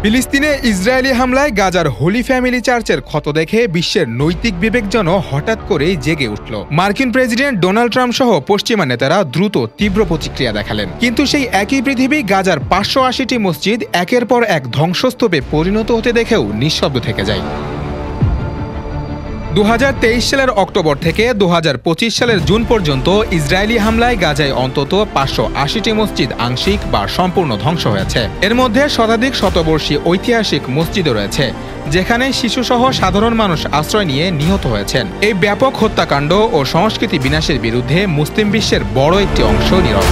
ফিলিস্তিনে ইসরায়েলি হামলায় গাজার হোলি ফ্যামিলি চার্চের ক্ষত দেখে বিশ্বের নৈতিক বিবেক যেন হঠাৎ করেই জেগে উঠল। মার্কিন প্রেসিডেন্ট ডোনাল্ড ট্রাম্প সহ পশ্চিমা নেতারা দ্রুত তীব্র প্রতিক্রিয়া দেখালেন, কিন্তু সেই একই পৃথিবী গাজার ৫৮০টি মসজিদ একের পর এক ধ্বংসস্তূপে পরিণত হতে দেখেও নিঃশব্দ থেকে যায়। ২০২৩ সালের অক্টোবর থেকে ২০২৫ সালের জুন পর্যন্ত ইসরায়েলি হামলায় গাজায় অন্তত ৫৮০টি মসজিদ আংশিক বা সম্পূর্ণ ধ্বংস হয়েছে। এর মধ্যে শতাধিক শতবর্ষী ঐতিহাসিক মসজিদও রয়েছে, যেখানে শিশুসহ সাধারণ মানুষ আশ্রয় নিয়ে নিহত হয়েছেন। এই ব্যাপক হত্যাকাণ্ড ও সংস্কৃতি বিনাশের বিরুদ্ধে মুসলিম বিশ্বের বড় একটি অংশ নীরব,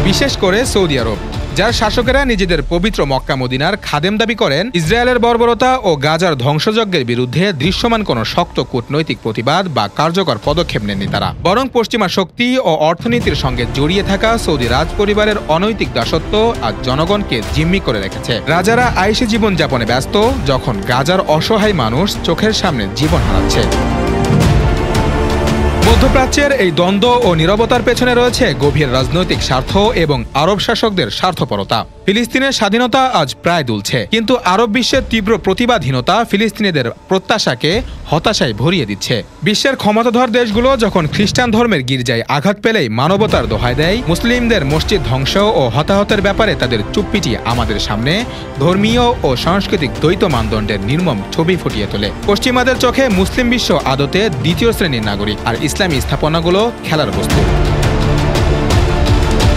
বিশেষ করে সৌদি আরব, যার শাসকেরা নিজেদের পবিত্র মক্কা মদিনার খাদেম দাবি করেন। ইসরায়েলের বর্বরতা ও গাজার ধ্বংসযজ্ঞের বিরুদ্ধে দৃশ্যমান কোনো শক্ত কূটনৈতিক প্রতিবাদ বা কার্যকর পদক্ষেপ নেননি তারা, বরং পশ্চিমা শক্তি ও অর্থনীতির সঙ্গে জড়িয়ে থাকা সৌদি রাজ পরিবারের অনৈতিক দাসত্ব আর জনগণকে জিম্মি করে রেখেছে। রাজারা আইসি জীবনযাপনে ব্যস্ত, যখন গাজার অসহায় মানুষ চোখের সামনে জীবন হারাচ্ছে। মধ্যপ্রাচ্যের এই দ্বন্দ্ব ও নীরবতার পেছনে রয়েছে গভীর রাজনৈতিক স্বার্থ এবং আরব শাসকদের স্বার্থপরতা। ফিলিস্তিনের স্বাধীনতা আজ প্রায় দুলছে, কিন্তু আরব বিশ্বের তীব্র প্রতিবাদহীনতা ফিলিস্তিনিদের প্রত্যাশাকে হতাশায় ভরিয়ে দিচ্ছে। বিশ্বের ক্ষমতাধর দেশগুলো যখন খ্রিস্টান ধর্মের গির্জায় আঘাত পেলেই মানবতার দোহাই দেয়, মুসলিমদের মসজিদ ধ্বংস ও হতাহতের ব্যাপারে তাদের চুপ্পিটি আমাদের সামনে ধর্মীয় ও সাংস্কৃতিক দ্বৈত মানদণ্ডের নির্মম ছবি ফুটিয়ে তোলে। পশ্চিমাদের চোখে মুসলিম বিশ্ব আদতে দ্বিতীয় শ্রেণীর নাগরিক, আর ইসলামী স্থাপনাগুলো খেলার বস্তু।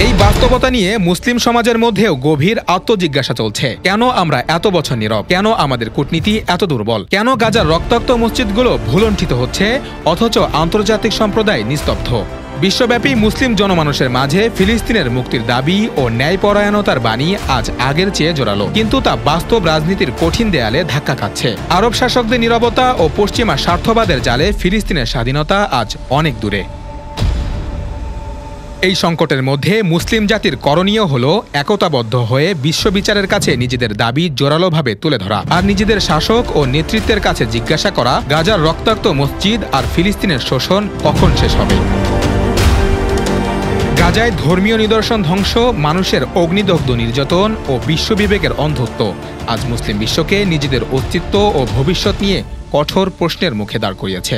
এই বাস্তবতা নিয়ে মুসলিম সমাজের মধ্যেও গভীর আত্মজিজ্ঞাসা চলছে। কেন আমরা এত বছর নীরব? কেন আমাদের কূটনীতি এত দুর্বল? কেন গাজার রক্তাক্ত মসজিদগুলো ভুলণ্ঠিত হচ্ছে অথচ আন্তর্জাতিক সম্প্রদায় নিস্তব্ধ? বিশ্বব্যাপী মুসলিম জনমানুষের মাঝে ফিলিস্তিনের মুক্তির দাবি ও ন্যায়পরায়ণতার বাণী আজ আগের চেয়ে জোরালো, কিন্তু তা বাস্তব রাজনীতির কঠিন দেয়ালে ধাক্কা খাচ্ছে। আরব শাসকদের নীরবতা ও পশ্চিমা স্বার্থবাদের জালে ফিলিস্তিনের স্বাধীনতা আজ অনেক দূরে। এই সংকটের মধ্যে মুসলিম জাতির করণীয় হল একতাবদ্ধ হয়ে বিশ্ববিচারের কাছে নিজেদের দাবি জোরালোভাবে তুলে ধরা, আর নিজেদের শাসক ও নেতৃত্বের কাছে জিজ্ঞাসা করা, গাজার রক্তাক্ত মসজিদ আর ফিলিস্তিনের শোষণ কখন শেষ হবে? গাজায় ধর্মীয় নিদর্শন ধ্বংস, মানুষের অগ্নিদগ্ধ নির্যাতন ও বিশ্ববিবেকের অন্ধত্ব আজ মুসলিম বিশ্বকে নিজেদের অস্তিত্ব ও ভবিষ্যৎ নিয়ে কঠোর প্রশ্নের মুখে দাঁড় করিয়েছে।